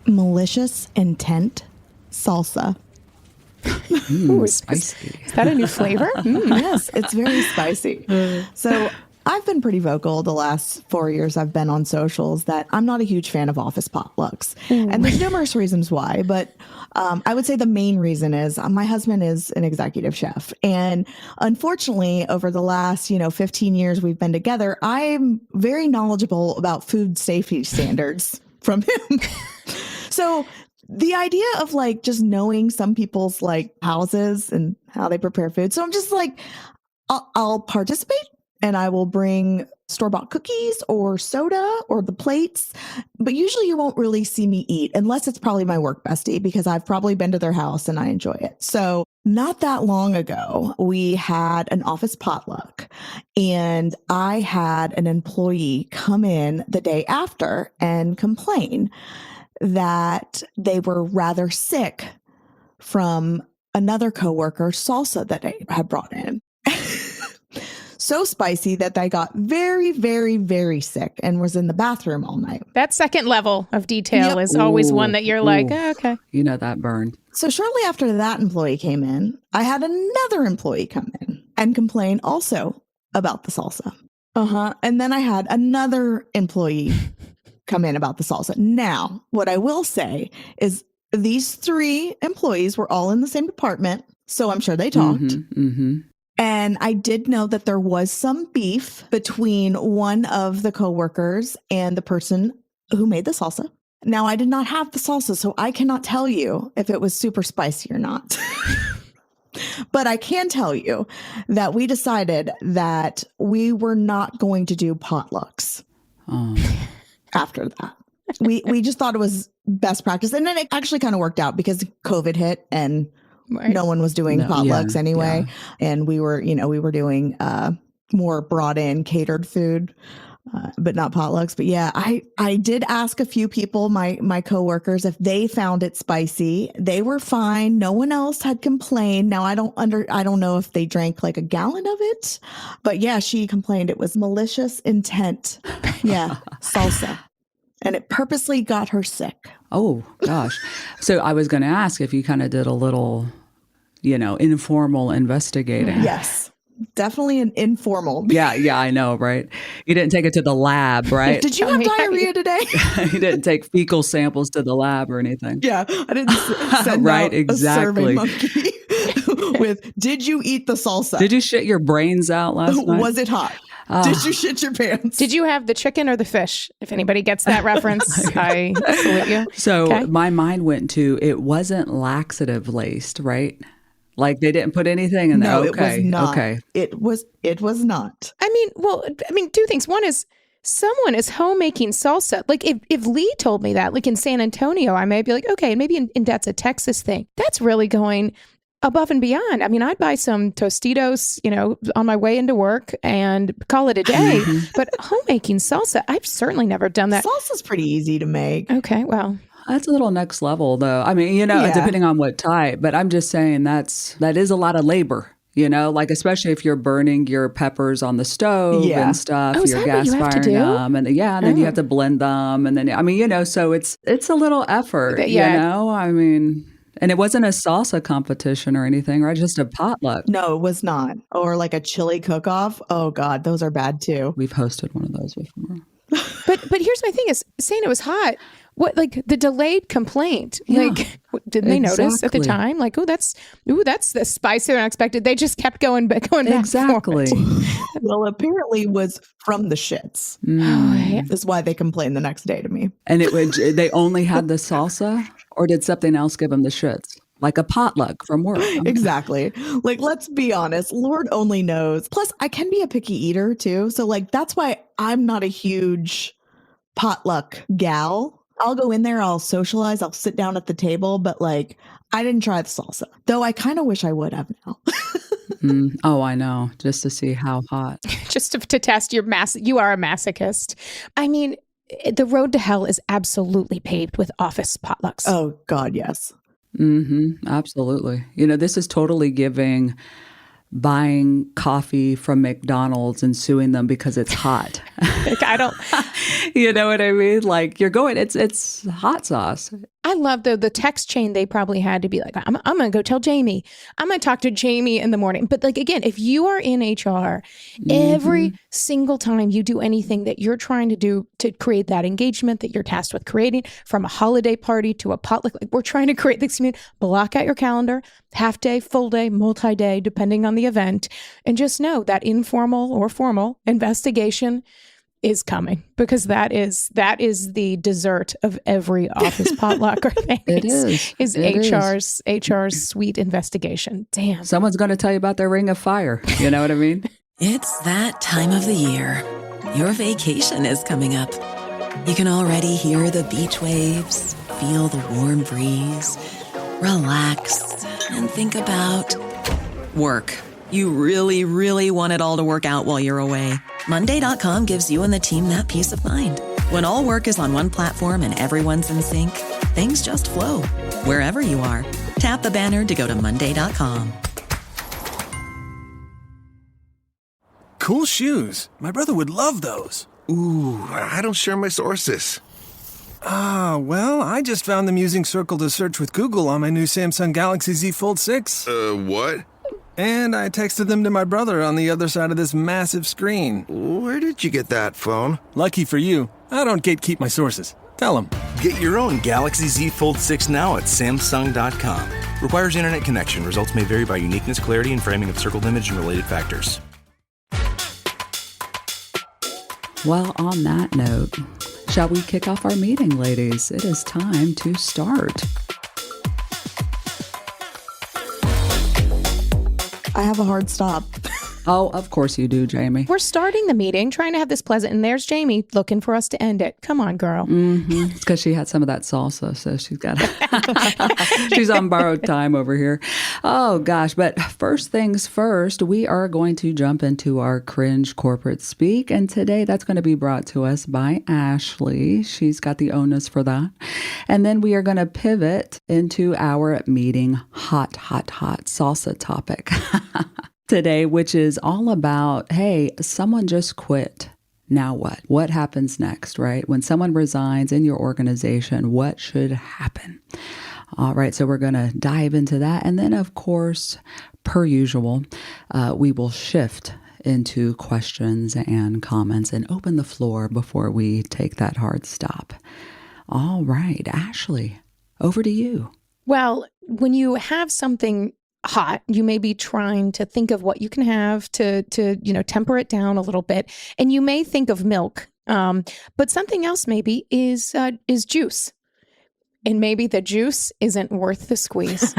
Malicious intent salsa. Ooh, spicy. Is that a new flavor? Yes, it's very spicy. So I've been pretty vocal the last 4 years I've been on socials that I'm not a huge fan of office potlucks. And there's numerous reasons why, but I would say the main reason is my husband is an executive chef. And unfortunately, over the last, 15 years we've been together, I'm very knowledgeable about food safety standards from him. So the idea of like just knowing some people's like houses and how they prepare food. So I'm just like, I'll participate and I will bring store-bought cookies or soda or the plates. But usually you won't really see me eat unless it's probably my work bestie because I've probably been to their house and I enjoy it. So not that long ago, we had an office potluck and I had an employee come in the day after and complain that they were rather sick from another coworker's salsa that I had brought in. So spicy that they got very, very, very sick and was in the bathroom all night. That second level of detail is always one that you're like, okay. You know that burned. So shortly after that employee came in, I had another employee come in and complain also about the salsa. And then I had another employee come in about the salsa. Now, what I will say is these 3 employees were all in the same department, so I'm sure they talked. And I did know that there was some beef between one of the coworkers and the person who made the salsa. Now, I did not have the salsa, so I cannot tell you if it was super spicy or not. But I can tell you that we decided that we were not going to do potlucks. After that. We just thought it was best practice. And then it actually kind of worked out because COVID hit and no one was doing potlucks anyway. Yeah. And we were doing more brought in catered food, but not potlucks. But yeah, I did ask a few people, my coworkers, if they found it spicy. They were fine. No one else had complained. Now I don't know if they drank like a gallon of it, but yeah, she complained it was malicious intent. Yeah, salsa. And it purposely got her sick. Oh, gosh. So I was going to ask if you kind of did a little, informal investigating. Yes, definitely an informal. Yeah, I know, right? You didn't take it to the lab, right? Did you have diarrhea today? You didn't take fecal samples to the lab or anything. Yeah, I didn't send right, out exactly. a survey monkey with, did you eat the salsa? Did you shit your brains out last night? Was it hot? Did you shit your pants? Did you have the chicken or the fish? If anybody gets that reference, I salute you. So my mind went to, it wasn't laxative laced, right? Like they didn't put anything in there. No, Okay. it was not. Okay. It was not. I mean, 2 things. One is someone is homemaking salsa. Like if Leigh told me that, like in San Antonio, I may be like, okay, maybe that's a Texas thing. That's really going above and beyond. I mean, I'd buy some Tostitos, on my way into work and call it a day. But homemaking salsa, I've certainly never done that. Salsa's pretty easy to make. Okay, well. That's a little next level, though. I mean, depending on what type. But I'm just saying that is a lot of labor, like especially if you're burning your peppers on the stove and stuff, you're gas firing them. And then you have to blend them. And then, so it's a little effort, I mean... And it wasn't a salsa competition or anything, right? Just a potluck. No, it was not. Or like a chili cook-off. Oh, God, those are bad, too. We've hosted one of those before. But here's my thing is saying it was hot. What, like the delayed complaint? Yeah, like, didn't they notice at the time? Like, that's the spicy and unexpected. They just kept going back. Exactly. Well, apparently it was from the shits. Is why they complained the next day to me. And they only had the salsa, or did something else give them the shits? Like a potluck from work. Exactly. Like, let's be honest. Lord only knows. Plus, I can be a picky eater too. So like, that's why I'm not a huge potluck gal. I'll go in there, I'll socialize, I'll sit down at the table, but like, I didn't try the salsa. Though I kind of wish I would have now. Oh, I know. Just to see how hot. Just to test your you are a masochist. I mean, the road to hell is absolutely paved with office potlucks. Oh, God, yes. Absolutely. This is totally giving buying coffee from McDonald's and suing them because it's hot. Like, I don't... You know what I mean? Like, you're going, it's hot sauce. I love the text chain they probably had to be like, I'm going to go tell Jamie. I'm going to talk to Jamie in the morning. But like, again, if you are in HR, every single time you do anything that you're trying to do to create that engagement that you're tasked with creating, from a holiday party to a potluck, like we're trying to create this community, block out your calendar, half day, full day, multi-day, depending on the event. And just know that informal or formal investigation is coming, because that is the dessert of every office potluck or thing. It is HR's sweet investigation. Damn. Someone's going to tell you about their ring of fire. You know what I mean? It's that time of the year. Your vacation is coming up. You can already hear the beach waves, feel the warm breeze, relax, and think about work. You really, really want it all to work out while you're away. Monday.com gives you and the team that peace of mind. When all work is on one platform and everyone's in sync, things just flow. Wherever you are, tap the banner to go to Monday.com. Cool shoes. My brother would love those. Ooh, I don't share my sources. Well, I just found them using Circle to search with Google on my new Samsung Galaxy Z Fold 6. What? And I texted them to my brother on the other side of this massive screen. Where did you get that phone? Lucky for you, I don't gatekeep my sources. Tell them. Get your own Galaxy Z Fold 6 now at Samsung.com. Requires internet connection. Results may vary by uniqueness, clarity, and framing of circled image and related factors. Well, on that note, shall we kick off our meeting, ladies? It is time to start. I have a hard stop. Oh, of course you do, Jamie. We're starting the meeting, trying to have this pleasant, and there's Jamie looking for us to end it. Come on, girl. It's because she had some of that salsa, so she's got she's on borrowed time over here. Oh, gosh. But first things first, we are going to jump into our Cringe corporate speak, and today that's going to be brought to us by Ashley. She's got the onus for that. And then we are going to pivot into our meeting hot salsa topic today, which is all about, hey, someone just quit. Now what? What happens next, right? When someone resigns in your organization, what should happen? All right, so we're going to dive into that. And then, of course, per usual, we will shift into questions and comments and open the floor before we take that hard stop. All right, Ashley, over to you. Well, when you have something hot, you may be trying to think of what you can have to temper it down a little bit, and you may think of milk, but something else maybe is juice, and maybe the juice isn't worth the squeeze.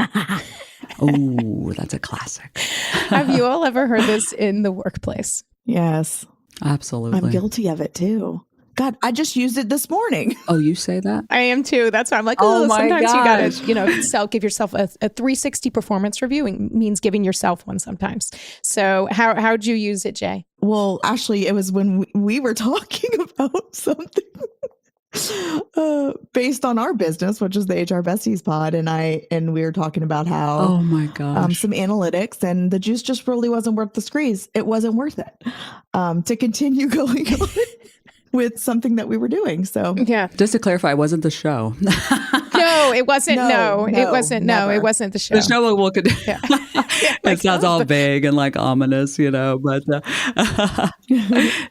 Oh, that's a classic. Have you all ever heard this in the workplace? Yes, absolutely. I'm guilty of it too. God, I just used it this morning. Oh, you say that? I am too. That's why I'm like, oh my sometimes gosh. you gotta, give yourself a 360 performance review. It means giving yourself one sometimes. So how'd you use it, Jay? Well, actually, it was when we were talking about something based on our business, which is the HR Besties pod, and we were talking about how oh my gosh, some analytics, and the juice just really wasn't worth the squeeze. It wasn't worth it to continue going on with something that we were doing. So yeah, just to clarify, it wasn't the show. No, it wasn't. No, it wasn't. Never. No, it wasn't the show. The show will could. Yeah. It sounds all vague and like ominous, but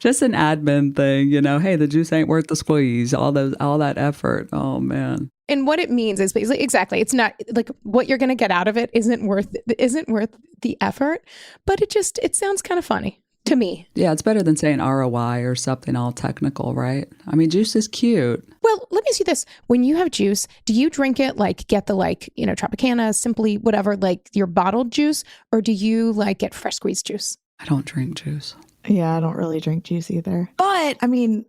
just an admin thing, Hey, the juice ain't worth the squeeze. All that effort. Oh man. And what it means is basically exactly. It's not like what you're going to get out of it isn't worth the effort, but it sounds kind of funny to me. Yeah, it's better than saying ROI or something all technical, right? I mean, juice is cute. Well, let me ask you this. When you have juice, do you drink it get the Tropicana, Simply, whatever, your bottled juice, or do you get fresh squeezed juice? I don't drink juice. Yeah, I don't really drink juice either. But I mean,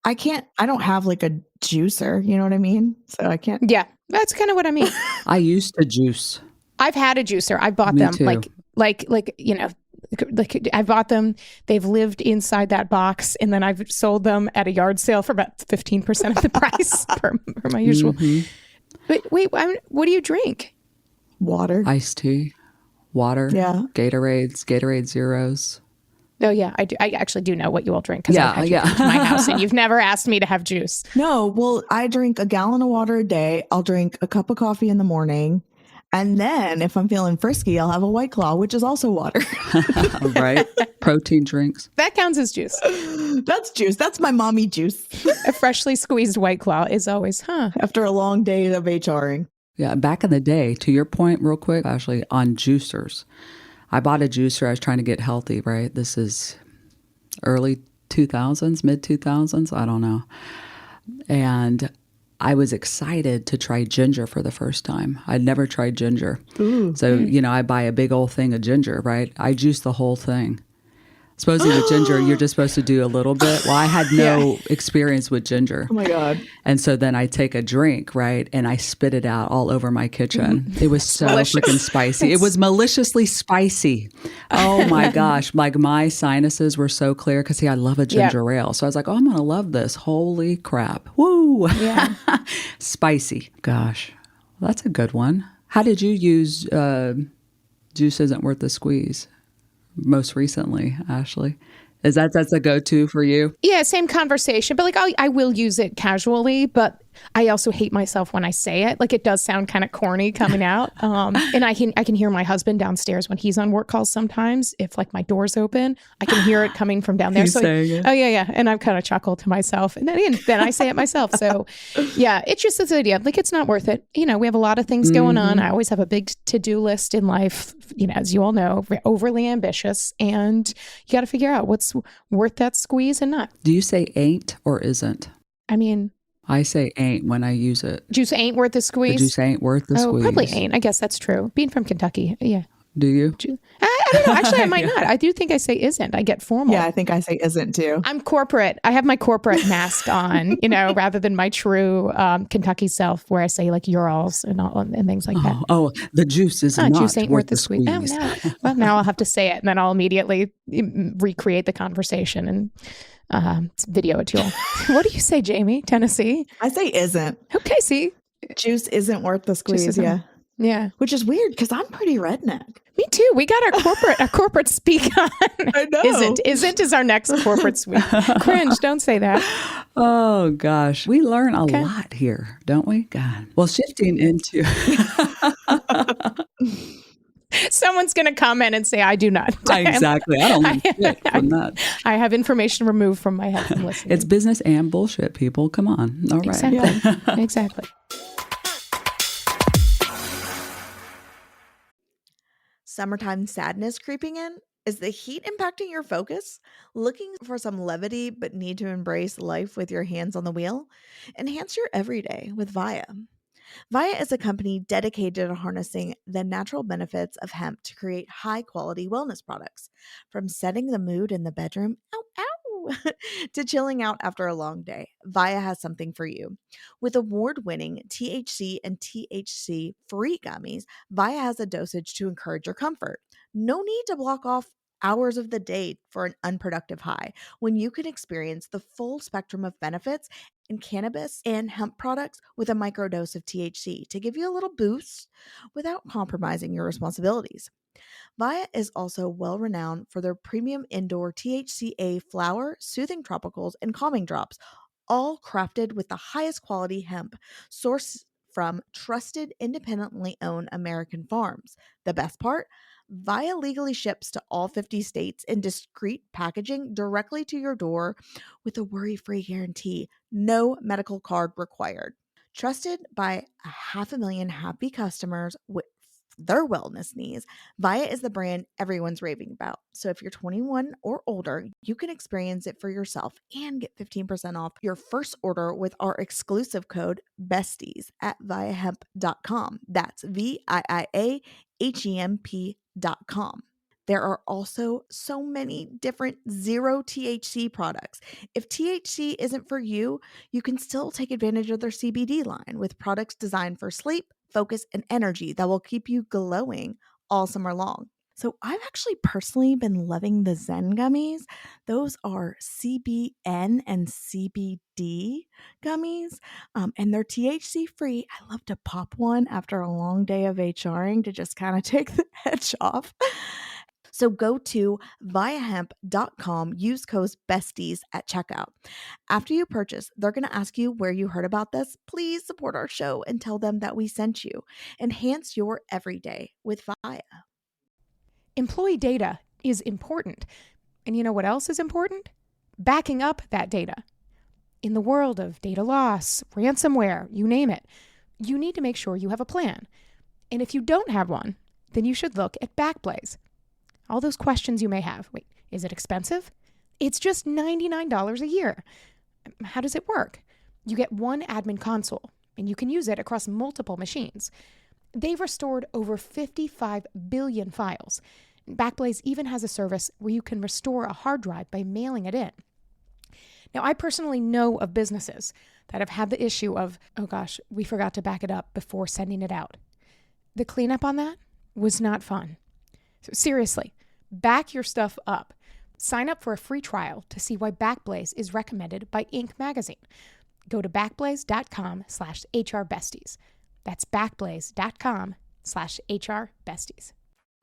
I don't have a juicer, you know what I mean? So I can't. Yeah, that's kind of what I mean. I used to juice. I've had a juicer. I bought Me them too. I bought them. They've lived inside that box, and then I've sold them at a yard sale for about 15% of the price for my usual. Mm-hmm. But wait, what do you drink? Water. Iced tea, water. Yeah. Gatorade Zeros. Oh, yeah, I do. I actually do know what you all drink because I've had you come to my house and you've never asked me to have juice. No, well, I drink a gallon of water a day. I'll drink a cup of coffee in the morning. And then if I'm feeling frisky, I'll have a White Claw, which is also water. Right. Protein drinks. That counts as juice. That's juice. That's my mommy juice. A freshly squeezed White Claw is always, After a long day of HRing. Yeah. Back in the day, to your point, real quick, actually, on juicers. I bought a juicer. I was trying to get healthy, right? This is early 2000s, mid 2000s. I don't know. And I was excited to try ginger for the first time. I'd never tried ginger. Ooh. So, I buy a big old thing of ginger, right? I juice the whole thing. Supposedly with ginger, you're just supposed to do a little bit. Well, I had no experience with ginger. Oh my God. And so then I take a drink, right? And I spit it out all over my kitchen. It was so freaking spicy. It was maliciously spicy. Oh my gosh. Like my sinuses were so clear because I love a ginger ale. So I was like, oh, I'm going to love this. Holy crap. Woo. Yeah. Spicy. Gosh, that's a good one. How did you use Juice Isn't Worth the Squeeze? Most recently, Ashley. That's a go-to for you? Yeah, same conversation. But I will use it casually, but I also hate myself when I say it. Like it does sound kind of corny coming out. And I can hear my husband downstairs when he's on work calls sometimes. If like my door's open, I can hear it coming from down there. He's saying it. Oh yeah. And I've kind of chuckled to myself. And then I say it myself. So yeah, it's just this idea. Like it's not worth it. We have a lot of things going on. I always have a big to-do list in life, as you all know, overly ambitious. And you got to figure out what's worth that squeeze and not. Do you say ain't or isn't? I mean, I say ain't when I use it. Juice ain't worth the squeeze? The juice ain't worth the squeeze. Probably ain't. I guess that's true. Being from Kentucky, yeah. Do you? I don't know. Actually, I might not. I do think I say isn't. I get formal. Yeah, I think I say isn't too. I'm corporate. I have my corporate mask on, rather than my true Kentucky self where I say like Urals and things like that. Oh, the juice is not juice ain't worth the squeeze. Now I'll have to say it and then I'll immediately recreate the conversation and video it to you all. What do you say, Jamie? Tennessee? I say isn't. Okay, see? Juice isn't worth the squeeze, yeah. Yeah. Which is weird because I'm pretty redneck. Me too. We got our corporate speak on. I know. Isn't is our next corporate speak. Cringe, don't say that. Oh gosh. We learn a lot here, don't we? God. Well, shifting into Someone's going to comment and say, I do not. Exactly. I don't think from that. I have information removed from my head from listening. It's business and bullshit, people. Come on. All right. Exactly. Yeah. Exactly. Summertime sadness creeping in? Is the heat impacting your focus? Looking for some levity but need to embrace life with your hands on the wheel? Enhance your everyday with Via. Via is a company dedicated to harnessing the natural benefits of hemp to create high-quality wellness products. From setting the mood in the bedroom, to chilling out after a long day, Via has something for you. With award-winning THC and THC-free gummies, Via has a dosage to encourage your comfort. No need to block off hours of the day for an unproductive high when you can experience the full spectrum of benefits in cannabis and hemp products with a microdose of THC to give you a little boost without compromising your responsibilities. Via is also well renowned for their premium indoor THCA flower, soothing tropicals, and calming drops, all crafted with the highest quality hemp sourced from trusted, independently owned American farms. The best part? Via legally ships to all 50 states in discreet packaging directly to your door with a worry-free guarantee. No medical card required. Trusted by 500,000 happy customers with their wellness needs, Via is the brand everyone's raving about. So if you're 21 or older, you can experience it for yourself and get 15% off your first order with our exclusive code BESTIES at viahemp.com. That's VIIAHEMP.com. There are also so many different zero THC products. If THC isn't for you, you can still take advantage of their CBD line with products designed for sleep, focus, and energy that will keep you glowing all summer long. So I've actually personally been loving the Zen gummies. Those are CBN and CBD gummies, and they're THC free. I love to pop one after a long day of HRing to just kind of take the edge off. So go to viahemp.com, use code BESTIES at checkout. After you purchase, they're going to ask you where you heard about this. Please support our show and tell them that we sent you. Enhance your everyday with Via. Employee data is important. And you know what else is important? Backing up that data. In the world of data loss, ransomware, you name it, you need to make sure you have a plan. And if you don't have one, then you should look at BackBlaze. All those questions you may have. Wait, is it expensive? It's just $99 a year. How does it work? You get one admin console, and you can use it across multiple machines. They've restored over 55 billion files. BackBlaze even has a service where you can restore a hard drive by mailing it in. Now, I personally know of businesses that have had the issue of, oh gosh, we forgot to back it up before sending it out. The cleanup on that was not fun. So seriously, back your stuff up. Sign up for a free trial to see why BackBlaze is recommended by Inc. magazine. Go to backblaze.com/HRBesties. That's backblaze.com/HRBesties.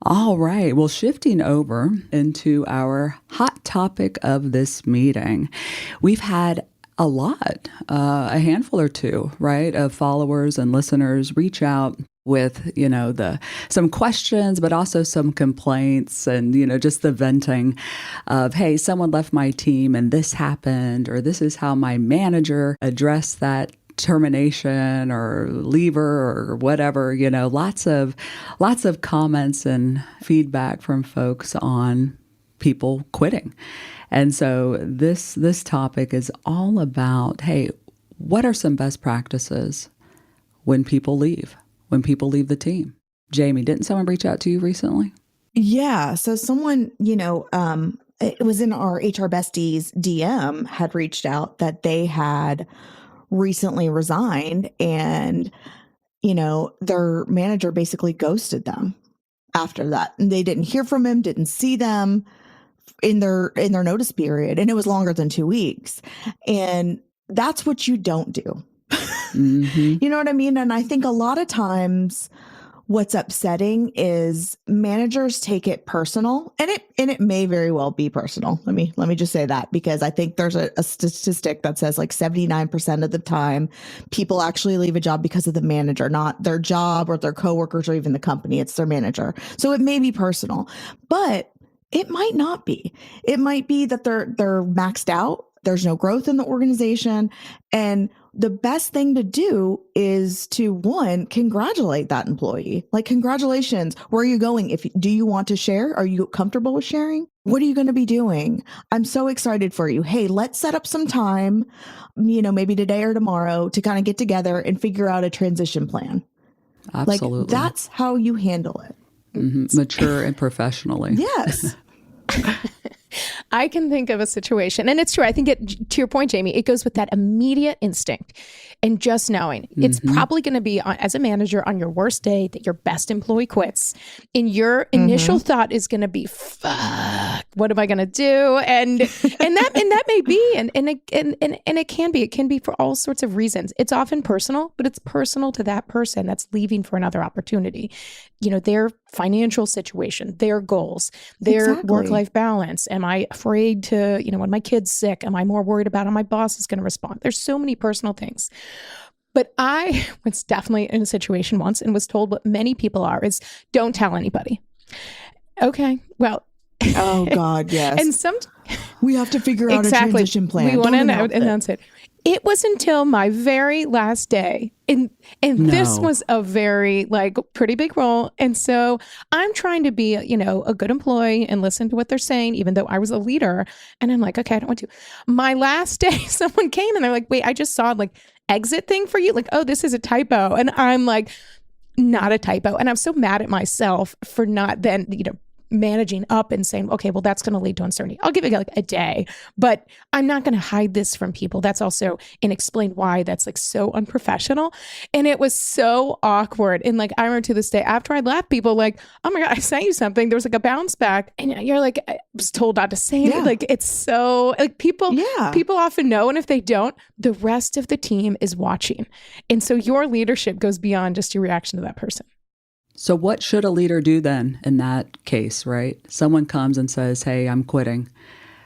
All right. Well, shifting over into our hot topic of this meeting, we've had a lot, a handful or two, right, of followers and listeners reach out with, some questions, but also some complaints and, just the venting of, hey, someone left my team and this happened, or this is how my manager addressed that termination or leaver or whatever, lots of comments and feedback from folks on people quitting. And so this topic is all about, hey, what are some best practices when people leave the team? Jamie, didn't someone reach out to you recently? Yeah. So someone, it was in our HR Besties DM had reached out that they had recently resigned and, their manager basically ghosted them after that. And they didn't hear from him, didn't see them in their notice period. And it was longer than 2 weeks. And that's what you don't do. Mm-hmm. You know what I mean? And I think a lot of times what's upsetting is managers take it personal, and it may very well be personal. Let me just say that, because I think there's a statistic that says like 79% of the time people actually leave a job because of the manager, not their job or their coworkers or even the company. It's their manager. So it may be personal, but it might not be. It might be that they're maxed out. There's no growth in the organization, and the best thing to do is to, one, congratulate that employee. Like, congratulations. Where are you going? Do you want to share? Are you comfortable with sharing? What are you going to be doing? I'm so excited for you. Hey, let's set up some time, maybe today or tomorrow, to kind of get together and figure out a transition plan. Absolutely. Like, that's how you handle it. Mm-hmm. Mature and professionally. Yes. I can think of a situation, and it's true. I think to your point, Jamie, it goes with that immediate instinct and just knowing it's probably going to be as a manager on your worst day that your best employee quits, and your initial thought is going to be, "Fuck, what am I going to do?" And that may be, and it can be for all sorts of reasons. It's often personal, but it's personal to that person that's leaving for another opportunity. Their financial situation, their goals, their work-life balance. Am I afraid to, when my kid's sick, am I more worried about how my boss is going to respond? There's so many personal things. But I was definitely in a situation once and was told what many people are is, don't tell anybody. Okay, well. Oh God, yes. And we have to figure out a transition plan. We want to know, and that's it. It was until my very last day, and this was a very pretty big role, and so I'm trying to be a good employee and listen to what they're saying, even though I was a leader, and I'm like, okay, I don't want to. My last day, someone came and they're like, wait, I just saw exit thing for you, oh, this is a typo, and I'm like, not a typo, and I'm so mad at myself for not then managing up and saying, okay, well, that's going to lead to uncertainty. I'll give it a day, but I'm not going to hide this from people. That's also, and explain why that's so unprofessional. And it was so awkward. And I remember to this day, after I left, people oh my God, I sent you something. There was a bounce back, and you're I was told not to say it. It's so people often know. And if they don't, the rest of the team is watching. And so your leadership goes beyond just your reaction to that person. So what should a leader do then in that case, right? Someone comes and says, hey, I'm quitting.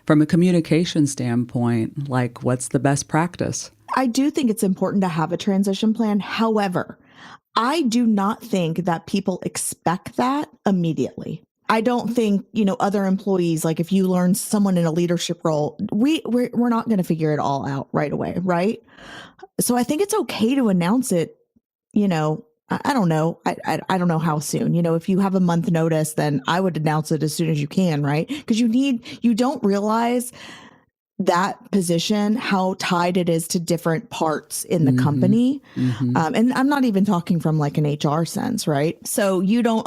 From a communication standpoint, like, what's the best practice? I do think it's important to have a transition plan. However, I do not think that people expect that immediately. I don't think, other employees, like if you learn someone in a leadership role, we're not going to figure it all out right away, right? So I think it's okay to announce it, I don't know. I don't know how soon. If you have a month notice, then I would announce it as soon as you can, right? Because you don't realize that position, how tied it is to different parts in the company. And I'm not even talking from like an HR sense, right? So you don't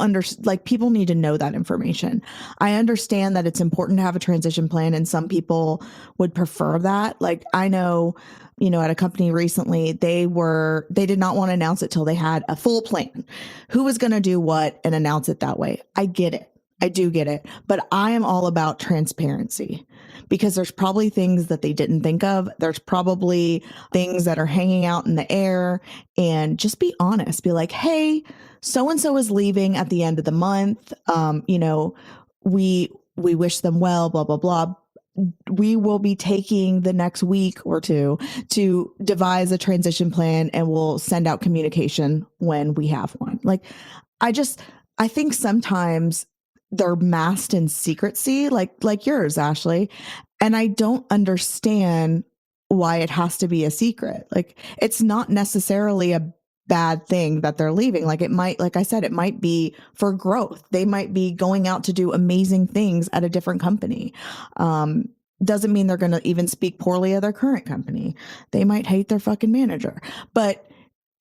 people need to know that information. I understand that it's important to have a transition plan, and some people would prefer that. Like I know, at a company recently, they did not want to announce it till they had a full plan. Who was going to do what and announce it that way? I get it. I do get it. But I am all about transparency, because there's probably things that they didn't think of. There's probably things that are hanging out in the air, and just be honest. Be like, hey, so-and-so is leaving at the end of the month. We wish them well, blah, blah, blah. We will be taking the next week or two to devise a transition plan, and we'll send out communication when we have one. Like, I think sometimes they're masked in secrecy, like yours, Ashley. And I don't understand why it has to be a secret. Like, it's not necessarily a bad thing that they're leaving. Like, it might, like I said, it might be for growth. They might be going out to do amazing things at a different company. Doesn't mean they're going to even speak poorly of their current company. They might hate their fucking manager, but,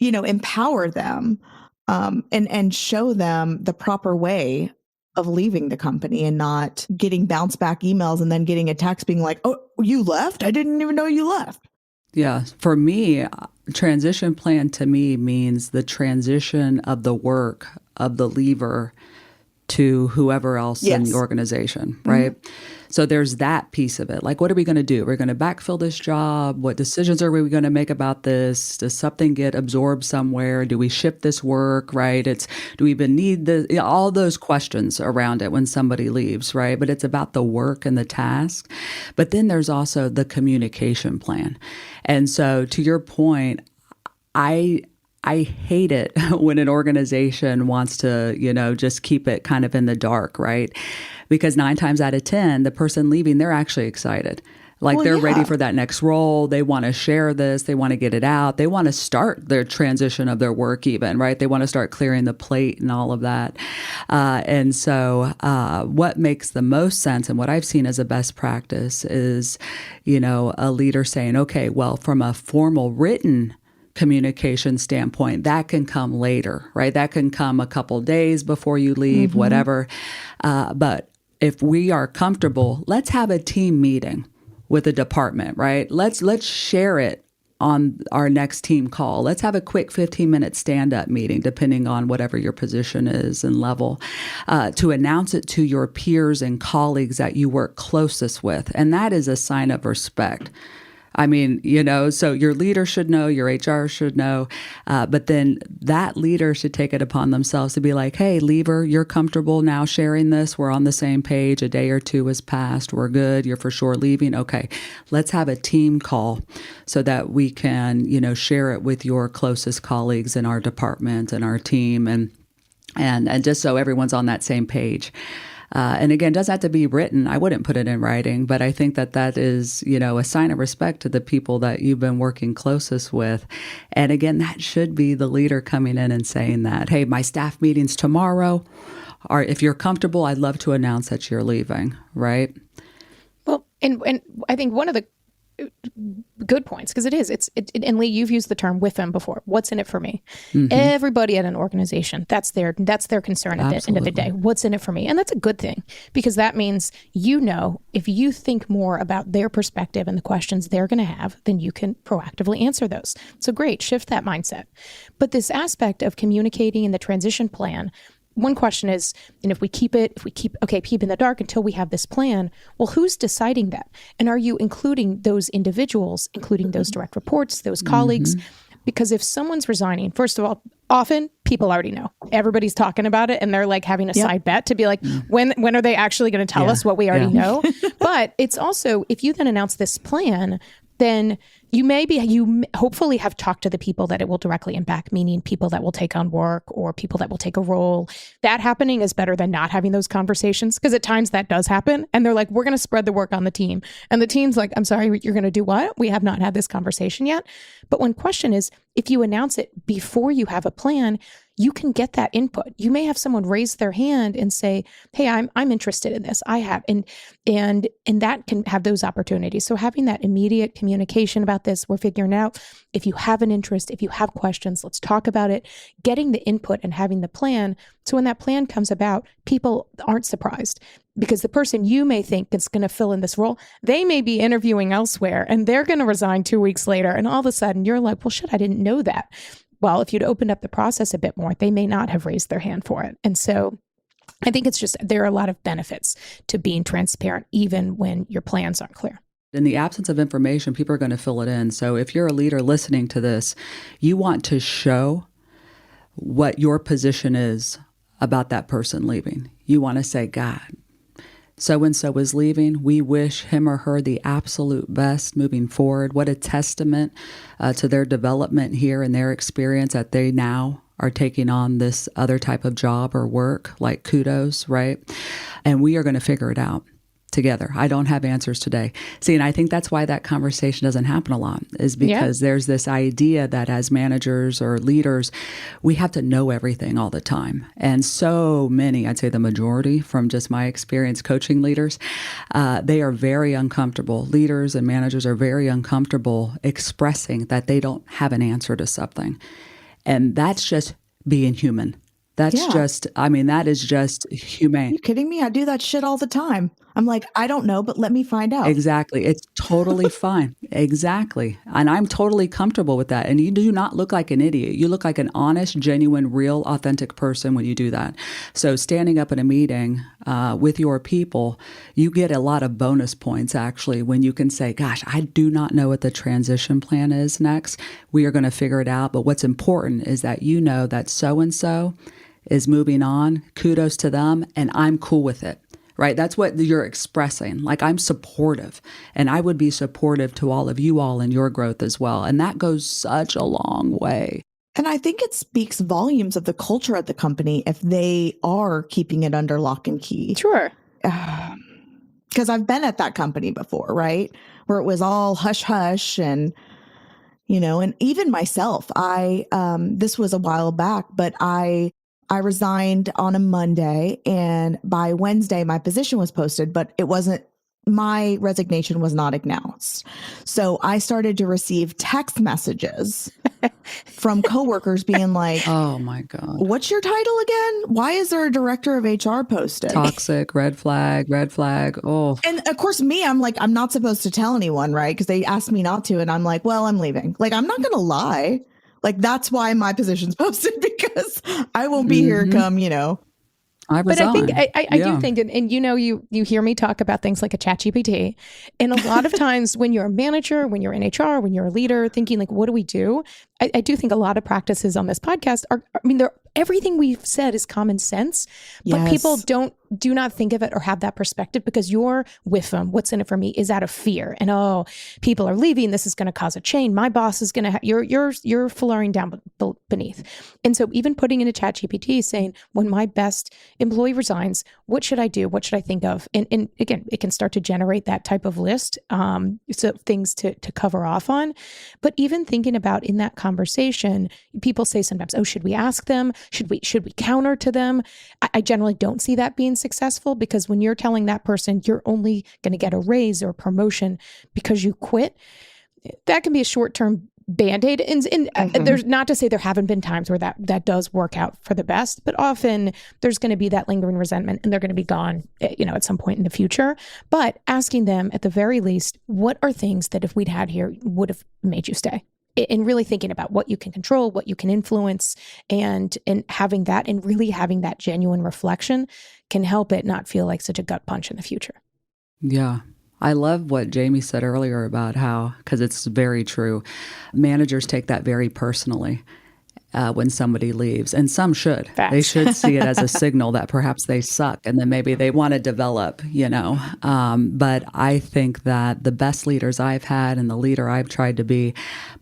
empower them, and show them the proper way of leaving the company, and not getting bounce back emails and then getting a text being like, oh, you left? I didn't even know you left. Yeah. For me, transition plan to me means the transition of the work of the leaver to whoever else in the organization, right? So there's that piece of it. Like, what are we going to do? We're going to backfill this job. What decisions are we going to make about this? Does something get absorbed somewhere? Do we ship this work, right? Do we even need all those questions around it when somebody leaves, right? But it's about the work and the task. But then there's also the communication plan. And so to your point, I hate it when an organization wants to, just keep it kind of in the dark, right? Because 9 times out of 10, the person leaving, they're actually excited. Like, they're ready for that next role. They want to share this. They want to get it out. They want to start their transition of their work even, right? They want to start clearing the plate and all of that. And so what makes the most sense, and what I've seen as a best practice, is, a leader saying, okay, well, from a formal written communication standpoint, that can come later, right? That can come a couple days before you leave, whatever. But if we are comfortable, let's have a team meeting with a department, right? Let's share it on our next team call. Let's have a quick 15-minute stand-up meeting, depending on whatever your position is and level, to announce it to your peers and colleagues that you work closest with. And that is a sign of respect. I mean, so your leader should know, your HR should know, but then that leader should take it upon themselves to be like, hey, leaver, you're comfortable now sharing this. We're on the same page. A day or two has passed. We're good. You're for sure leaving. Okay, let's have a team call so that we can, share it with your closest colleagues in our department and our team, and just so everyone's on that same page. And again, it doesn't have to be written. I wouldn't put it in writing, but I think that is, a sign of respect to the people that you've been working closest with. And again, that should be the leader coming in and saying that, hey, my staff meeting's tomorrow, or if you're comfortable, I'd love to announce that you're leaving, right? Well, and I think one of the good points, because and Leigh, you've used the term "whiffing" before. What's in it for me? Everybody at an organization, that's their concern at the end of the day. What's in it for me? And that's a good thing, because that means, if you think more about their perspective and the questions they're going to have, then you can proactively answer those. So great, shift that mindset. But this aspect of communicating in the transition plan, one question is, if we keep in the dark until we have this plan, well, who's deciding that? And are you including those individuals, including those direct reports, those colleagues? Because if someone's resigning, first of all, often people already know. Everybody's talking about it and they're like having a side bet to be like, when are they actually going to tell us what we already know? But it's also, if you then announce this plan, then you hopefully have talked to the people that it will directly impact, meaning people that will take on work or people that will take a role. That happening is better than not having those conversations, because at times that does happen. And they're like, we're going to spread the work on the team. And the team's like, I'm sorry, you're going to do what? We have not had this conversation yet. But one question is, if you announce it before you have a plan, you can get that input. You may have someone raise their hand and say, hey, I'm interested in this. I have, and that can have those opportunities. So having that immediate communication about this, we're figuring out if you have an interest, if you have questions, let's talk about it, getting the input and having the plan. So when that plan comes about, people aren't surprised, because the person you may think is going to fill in this role, they may be interviewing elsewhere and they're going to resign 2 weeks later. And all of a sudden you're like, well, shit, I didn't know that. Well, if you'd opened up the process a bit more, they may not have raised their hand for it. And so I think it's just, there are a lot of benefits to being transparent, even when your plans aren't clear. In the absence of information, people are going to fill it in. So if you're a leader listening to this, you want to show what your position is about that person leaving. You want to say, God, so-and-so is leaving. We wish him or her the absolute best moving forward. What a testament to their development here and their experience that they now are taking on this other type of job or work. Like, kudos, right? And we are going to figure it out together. I don't have answers today. See, and I think that's why that conversation doesn't happen a lot, is because there's this idea that as managers or leaders, we have to know everything all the time. And so many, I'd say the majority from just my experience coaching leaders, they are very uncomfortable. Leaders and managers are very uncomfortable expressing that they don't have an answer to something. And that's just being human. That's just, I mean, that is just humane. Are you kidding me? I do that shit all the time. I'm like, I don't know, but let me find out. Exactly. It's totally fine. Exactly. And I'm totally comfortable with that. And you do not look like an idiot. You look like an honest, genuine, real, authentic person when you do that. So standing up in a meeting with your people, you get a lot of bonus points, actually, when you can say, gosh, I do not know what the transition plan is next. We are going to figure it out. But what's important is that you know that so-and-so is moving on. Kudos to them. And I'm cool with it. Right? That's what you're expressing. Like, I'm supportive, and I would be supportive to all of you all in your growth as well. And that goes such a long way. And I think it speaks volumes of the culture at the company if they are keeping it under lock and key. Sure. Because I've been at that company before, right? Where it was all hush hush and, you know, and even myself, this was a while back, but I resigned on a Monday, and by Wednesday, my position was posted, but my resignation was not announced. So I started to receive text messages from coworkers being like, oh my God, what's your title again? Why is there a director of HR posted? Toxic, red flag. Oh. And of course, I'm like, I'm not supposed to tell anyone, right? Because they asked me not to. And I'm like, well, I'm leaving. Like, I'm not going to lie. Like, that's why my position's posted, because I won't be here come, you know. But I think I do think, and you know, you hear me talk about things like a ChatGPT, and a lot of times when you're a manager, when you're in HR, when you're a leader, thinking like, what do we do? I do think a lot of practices on this podcast everything we've said is common sense, but people do not think of it or have that perspective, because you're with them. What's in it for me is out of fear. And, people are leaving. This is going to cause a chain. My boss is going to you're flooring down beneath. And so even putting in a ChatGPT saying, when my best employee resigns, what should I do? What should I think of? And again, it can start to generate that type of list. So things to cover off on, but even thinking about in that conversation, people say sometimes, should we ask them? Should we counter to them? I generally don't see that being successful, because when you're telling that person you're only going to get a raise or a promotion because you quit, that can be a short-term Band-Aid. And there's not to say there haven't been times where that does work out for the best, but often there's going to be that lingering resentment, and they're going to be gone, at some point in the future. But asking them at the very least, what are things that if we'd had here would have made you stay? And really thinking about what you can control, what you can influence, and having that, and really having that genuine reflection can help it not feel like such a gut punch in the future. Yeah. I love what Jamie said earlier about how, because it's very true, managers take that very personally when somebody leaves. And some should. Facts. They should see it as a signal that perhaps they suck and then maybe they want to develop, But I think that the best leaders I've had and the leader I've tried to be,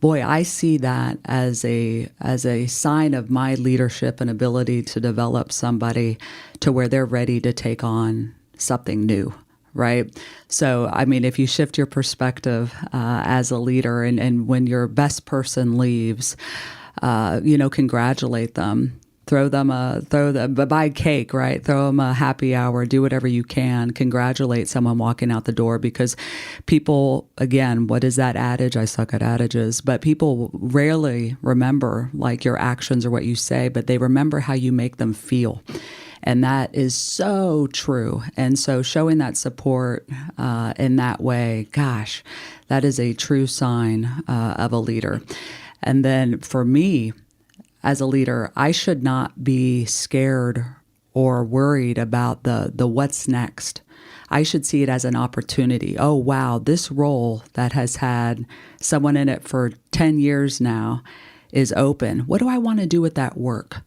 boy, I see that as a sign of my leadership and ability to develop somebody to where they're ready to take on something new. Right. So, I mean, if you shift your perspective as a leader and when your best person leaves, congratulate them, buy cake, right? Throw them a happy hour, do whatever you can, congratulate someone walking out the door because people, again, what is that adage? I suck at adages, but people rarely remember like your actions or what you say, but they remember how you make them feel. And that is so true. And so showing that support in that way, gosh, that is a true sign of a leader. And then for me, as a leader, I should not be scared or worried about the what's next. I should see it as an opportunity. Oh, wow, this role that has had someone in it for 10 years now is open. What do I want to do with that work?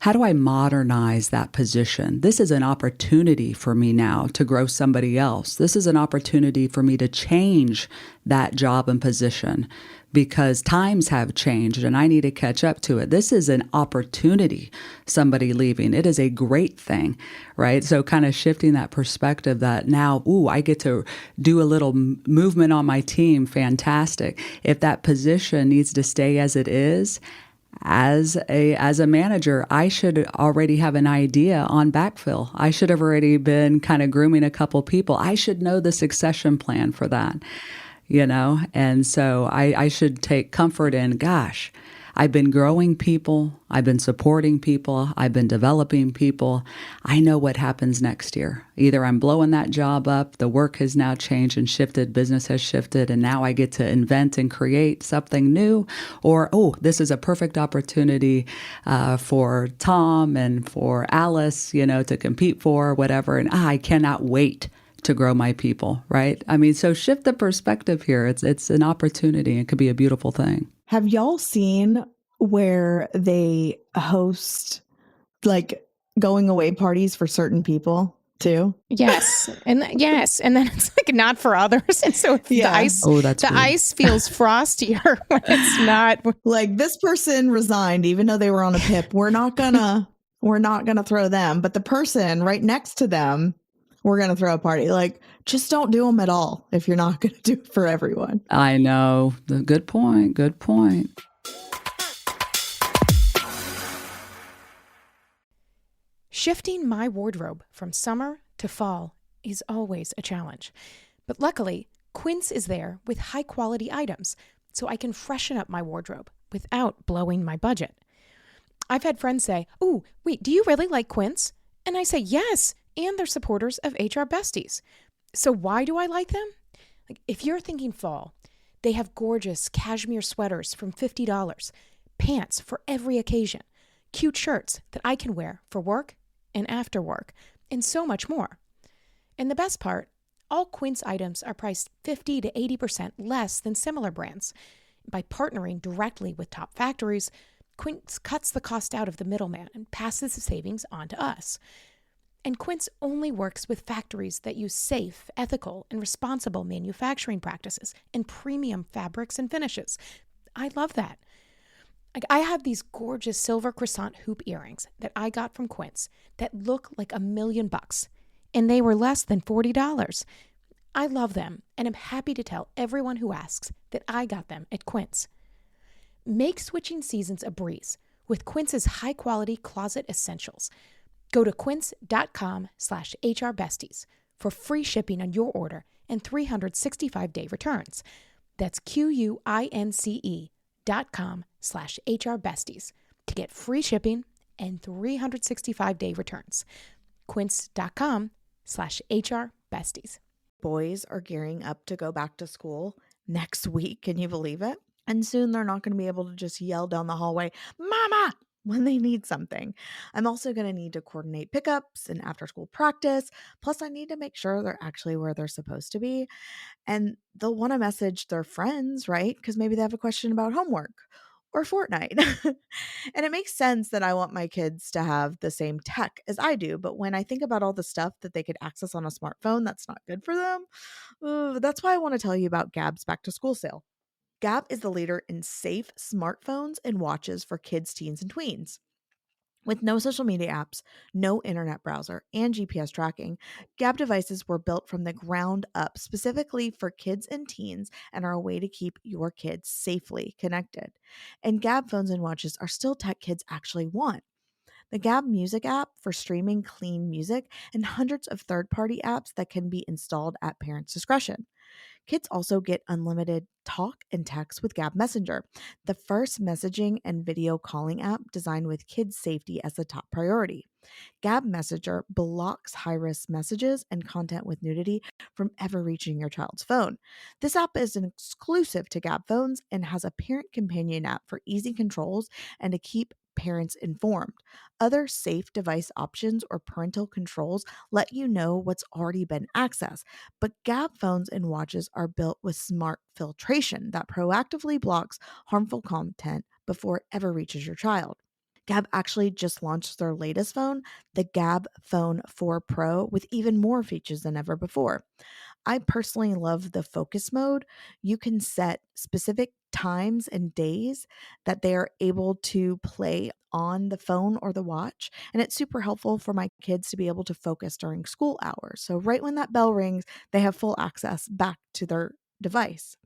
How do I modernize that position? This is an opportunity for me now to grow somebody else. This is an opportunity for me to change that job and position because times have changed and I need to catch up to it. This is an opportunity, somebody leaving. It is a great thing, right? So kind of shifting that perspective that now, I get to do a little movement on my team. Fantastic. If that position needs to stay as it is, as a manager, I should already have an idea on backfill. I should have already been kind of grooming a couple people. I should know the succession plan for that, And so I should take comfort in, gosh, I've been growing people. I've been supporting people. I've been developing people. I know what happens next year. Either I'm blowing that job up, the work has now changed and shifted, business has shifted, and now I get to invent and create something new. Or, this is a perfect opportunity for Tom and for Alice, to compete for whatever. And I cannot wait to grow my people, right? I mean, so shift the perspective here. It's an opportunity. It could be a beautiful thing. Have y'all seen where they host like going away parties for certain people too? Yes. And then it's like not for others. And so if the ice feels frostier when it's not. Like this person resigned even though they were on a PIP. We're not gonna throw them, but the person right next to them, we're going to throw a party. Like, just don't do them at all if you're not going to do it for everyone. I know. Good point. Good point. Shifting my wardrobe from summer to fall is always a challenge. But luckily, Quint is there with high-quality items, so I can freshen up my wardrobe without blowing my budget. I've had friends say, "Ooh, wait, do you really like Quint?" And I say, yes. And they're supporters of HR Besties. So why do I like them? Like, if you're thinking fall, they have gorgeous cashmere sweaters from $50, pants for every occasion, cute shirts that I can wear for work and after work, and so much more. And the best part, all Quint items are priced 50 to 80% less than similar brands. By partnering directly with top factories, Quint cuts the cost out of the middleman and passes the savings on to us. And Quint only works with factories that use safe, ethical, and responsible manufacturing practices and premium fabrics and finishes. I love that. Like, I have these gorgeous silver croissant hoop earrings that I got from Quint that look like $1 million, and they were less than $40. I love them, and I'm happy to tell everyone who asks that I got them at Quint. Make switching seasons a breeze with Quint's high-quality closet essentials. Go to quince.com/HRBesties for free shipping on your order and 365-day returns. That's QUINCE.com/HRBesties to get free shipping and 365-day returns. Quince.com/HRBesties. Boys are gearing up to go back to school next week. Can you believe it? And soon they're not going to be able to just yell down the hallway, "Mama, when they need something. I'm also going to need to coordinate pickups and after school practice. Plus, I need to make sure they're actually where they're supposed to be. And they'll want to message their friends, right? Because maybe they have a question about homework or Fortnite. And it makes sense that I want my kids to have the same tech as I do. But when I think about all the stuff that they could access on a smartphone, that's not good for them. That's why I want to tell you about Gab's back to school sale. Gab is the leader in safe smartphones and watches for kids, teens, and tweens. With no social media apps, no internet browser, and GPS tracking, Gab devices were built from the ground up specifically for kids and teens and are a way to keep your kids safely connected. And Gab phones and watches are still tech kids actually want. The Gab Music app for streaming clean music, and hundreds of third-party apps that can be installed at parents' discretion. Kids also get unlimited talk and text with Gab Messenger, the first messaging and video calling app designed with kids' safety as the top priority. Gab Messenger blocks high-risk messages and content with nudity from ever reaching your child's phone. This app is an exclusive to Gab phones and has a parent companion app for easy controls and to keep parents informed. Other safe device options or parental controls let you know what's already been accessed, but Gab phones and watches are built with smart filtration that proactively blocks harmful content before it ever reaches your child. Gab actually just launched their latest phone, the Gab Phone 4 Pro, with even more features than ever before. I personally love the focus mode. You can set specific times and days that they are able to play on the phone or the watch. And it's super helpful for my kids to be able to focus during school hours. So right when that bell rings, they have full access back to their device.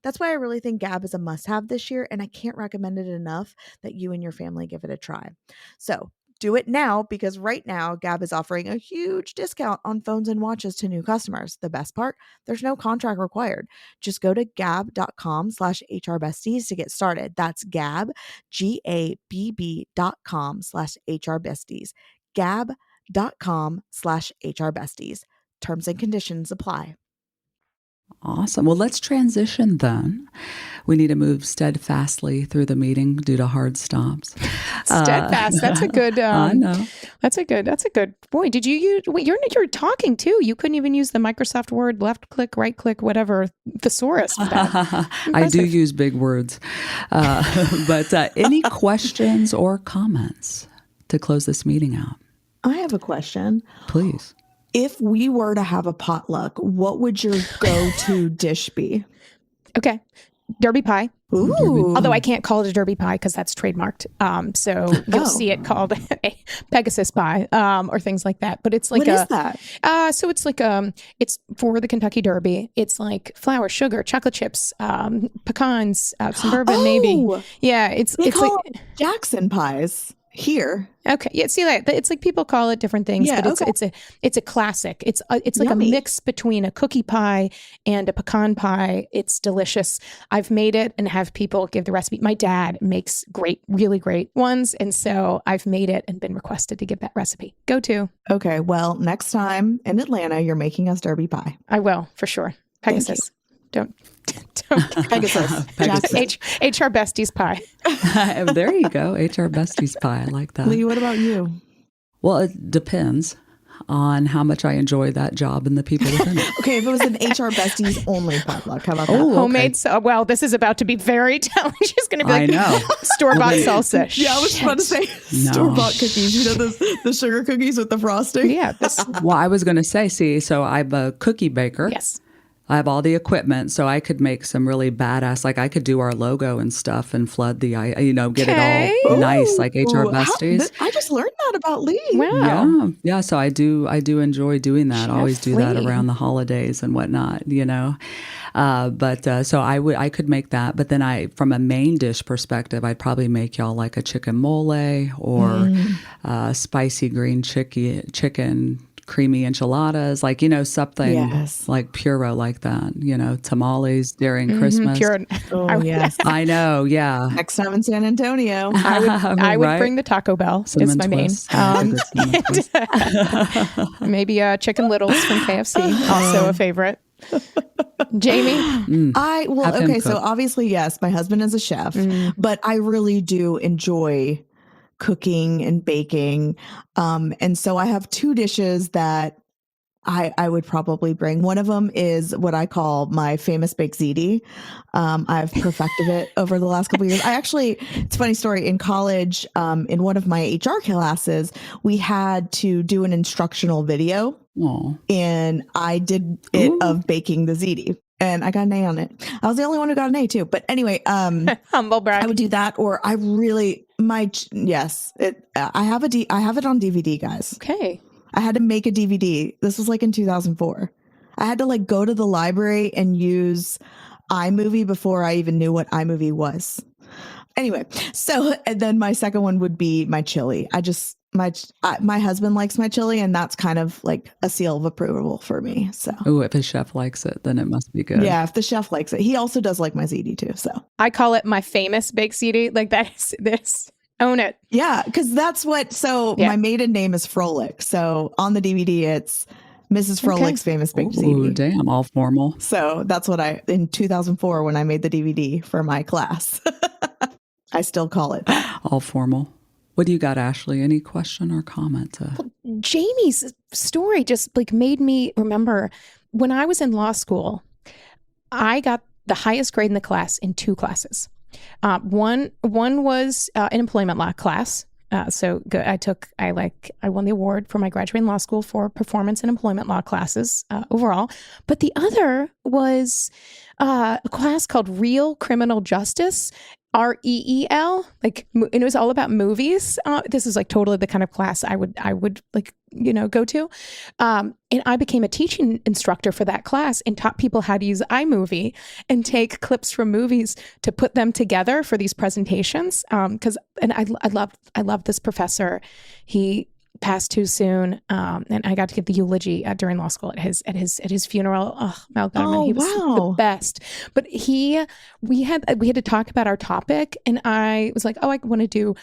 That's why I really think Gab is a must-have this year, and I can't recommend it enough that you and your family give it a try. So do it now, because right now Gab is offering a huge discount on phones and watches to new customers. The best part, there's no contract required. Just go to gab.com/HRBesties to get started. That's Gab, GABB.com/HRBesties. Gab.com/HRBesties. Terms and conditions apply. Awesome. Well, let's transition then. We need to move steadfastly through the meeting due to hard stops. Steadfast. That's a good. I know. That's a good. Boy, did you use? Wait, you're talking too. You couldn't even use the Microsoft Word left click, right click, whatever thesaurus for that. I do use big words. But any questions or comments to close this meeting out? I have a question. Please. If we were to have a potluck, what would your go-to dish be? Okay. Derby pie. Ooh. Although I can't call it a Derby pie because that's trademarked. So you'll see it called a Pegasus pie or things like that. But it's like what is that? So it's like it's for the Kentucky Derby. It's like flour, sugar, chocolate chips, pecans, some bourbon, maybe. Yeah, it's call like Jackson pies here. Okay, yeah. See that it's like people call it different things, Yeah, but it's a classic. It's like Yummy. a mix between a cookie pie and a pecan pie. It's delicious. I've made it and have people give the recipe. My dad makes really great ones, and so I've made it and been requested to give that recipe. Go to. Okay, well, next time in Atlanta, you're making us Derby pie. I will for sure. Pegasus. Don't Pegasus. HR Besties pie. There you go. HR Besties pie. I like that. Leigh, what about you? Well, it depends on how much I enjoy that job and the people within it. Okay, if it was an HR Besties only potluck, how about that? Oh, homemade. Well, this is about to be very challenging. She's going to be like, I know. store-bought salsa. Yeah, I was about to say store-bought cookies. You know, the sugar cookies with the frosting? Yeah. Well, I was going to say, so I'm a cookie baker. Yes. I have all the equipment, so I could make some really badass, like I could do our logo and stuff and flood get it all nice, like HR Besties. I just learned that about Leigh. Wow. Yeah. So I do enjoy doing that. I always do that around the holidays and whatnot, So I could make that, but then from a main dish perspective, I'd probably make y'all like a chicken mole or spicy green chicken. Creamy enchiladas, like, something like puro like that, tamales during Christmas. Pure. Oh, yes. I know. Yeah. Next time in San Antonio. I would bring the Taco Bell. It's my main. Maybe chicken littles from KFC, also a favorite. Jamie? So obviously, yes, my husband is a chef, but I really do enjoy cooking and baking. And so I have 2 dishes that I would probably bring. One of them is what I call my famous baked ziti. I've perfected it over the last couple of years. It's a funny story. In college, in one of my HR classes, we had to do an instructional video. Aww. And I did it of baking the ziti. And I got an A on it. I was the only one who got an A too. But anyway, humble brag. I would do that, or I really I have it on DVD, guys. Okay. I had to make a DVD. This was like in 2004. I had to like go to the library and use iMovie before I even knew what iMovie was. Anyway, so and then my second one would be my chili. My husband likes my chili, and that's kind of like a seal of approval for me. So, if his chef likes it, then it must be good. Yeah, if the chef likes it, he also does like my ziti too. So I call it my famous baked ziti. Like that is this. Own it. Yeah, because that's what. So my maiden name is Froelich. So on the DVD, it's Mrs. Froelich's famous baked ziti. Ooh, damn, all formal. So that's what in 2004 when I made the DVD for my class, I still call it all formal. What do you got, Ashley? Any question or comment? Jamie's story just like made me remember when I was in law school, I got the highest grade in the class in 2 classes. One was an employment law class. So good. I won the award for my graduating law school for performance and employment law classes overall. But the other was a class called Real Criminal Justice, REEL, and it was all about movies. This is like totally the kind of class I would like, go to. And I became a teaching instructor for that class and taught people how to use iMovie and take clips from movies to put them together for these presentations. I loved this professor. He passed too soon, and I got to give the eulogy during law school at his funeral. Oh, Mel Gutterman, he was the best. But we had to talk about our topic, and I was like, I want to do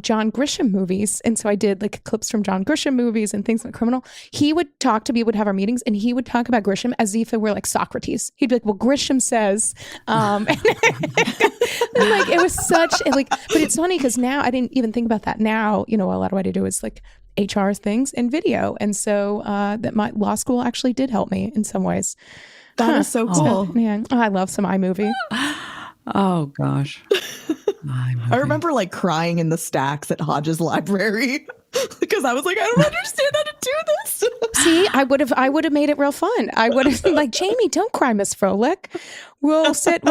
John Grisham movies, and so I did like clips from John Grisham movies and things like criminal. He would talk to me, would have our meetings, and he would talk about Grisham as if it were like Socrates. He'd be like, "Well, Grisham says," and like it was such like. But it's funny because now I didn't even think about that. Now a lot of what I do is like HR things and video, and so that my law school actually did help me in some ways. That is so cool. So, man, I love some iMovie. Oh gosh. I remember like crying in the stacks at Hodges Library because I was like, I don't understand how to do this. See, I would have made it real fun. I would have been like, Jamie, don't cry, Miss Froelich. We'll sit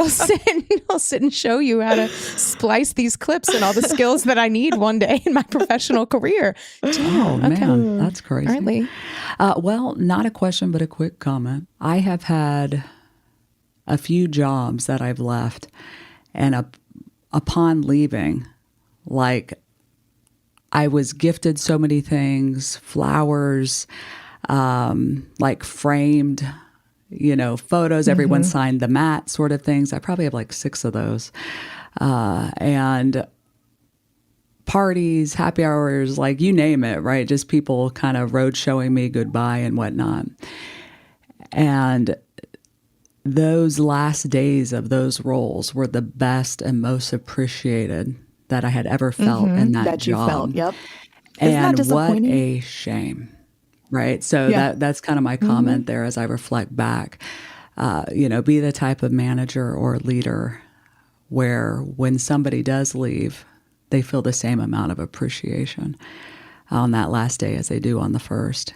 and show you how to splice these clips and all the skills that I need one day in my professional career. Man, that's crazy. All right, Leigh. Well, not a question, but a quick comment. I have had a few jobs that I've left, and upon leaving, like I was gifted so many things, flowers, like framed, photos. Everyone signed the mat sort of things. I probably have like 6 of those. And parties, happy hours, like you name it, right? Just people kind of road showing me goodbye and whatnot. And those last days of those roles were the best and most appreciated that I had ever felt in that job. You felt, yep. And what a shame, right? So that's kind of my comment there as I reflect back. Be the type of manager or leader where when somebody does leave, they feel the same amount of appreciation on that last day as they do on the first.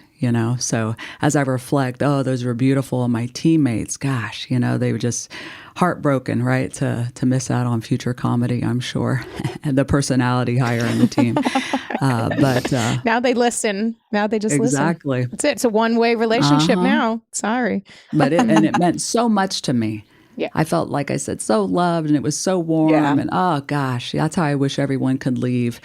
So as I reflect, those were beautiful. And my teammates, gosh, they were just heartbroken, right? To miss out on future comedy, I'm sure, and the personality hire in the team. But now they listen. Now they just listen. Exactly. That's it. It's a one-way relationship now. Sorry. But it meant so much to me. Yeah. I felt, like I said, so loved, and it was so warm. And oh gosh, that's how I wish everyone could leave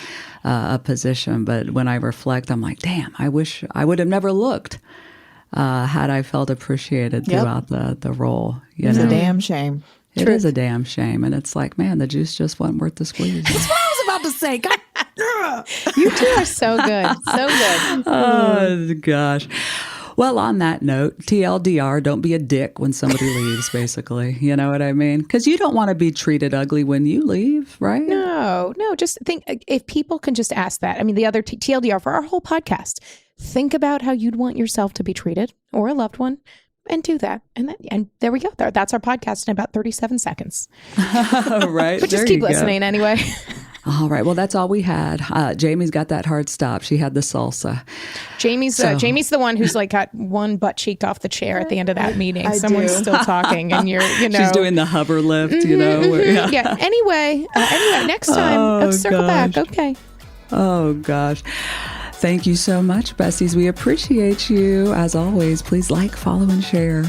a position. But when I reflect, I'm like, damn, I wish I would have never looked had I felt appreciated throughout the role. It's a damn shame. It is a damn shame. And it's like, man, the juice just wasn't worth the squeeze. That's what I was about to say. God. You two are so good. So good. Oh, gosh. Well, on that note, TLDR, don't be a dick when somebody leaves, basically. You know what I mean? Because you don't want to be treated ugly when you leave, right? No. No, just think if people can just ask that. I mean, the other TLDR for our whole podcast, think about how you'd want yourself to be treated or a loved one and do that. And there we go. That's our podcast in about 37 seconds. Right. But just keep listening anyway. All right. Well, that's all we had. Jamie's got that hard stop. She had the salsa. Jamie's the one who's like got one butt cheek off the chair at the end of that meeting. Someone's still talking, and she's doing the hover lift. Yeah. Anyway, next time, let's circle back. Okay. Oh gosh. Thank you so much, Besties. We appreciate you. As always, please like, follow, and share.